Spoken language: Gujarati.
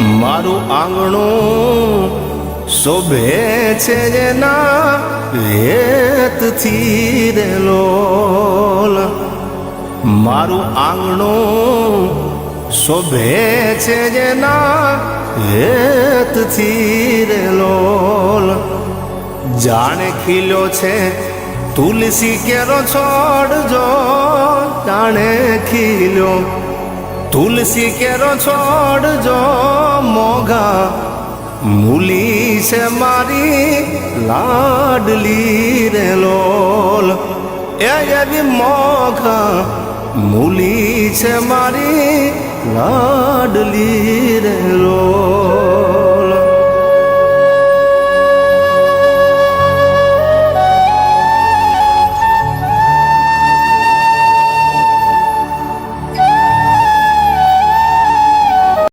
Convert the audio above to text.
મારું આંગણું શોભે છે જેના રેતથી રે લોલ. મારું આંગણું શોભે છે જેના રેતથી રે લોલ. જાણે ખીલ્યો છે તુલસી કેરો છોડજો, જાણે ખીલ્યો તુલસી કેરો છોડજો. મોઘા મૂલી છે મારી લાડલી રે લોલ. એવી મોઘા મૂલી છે મારી લાડલી રે લોલ.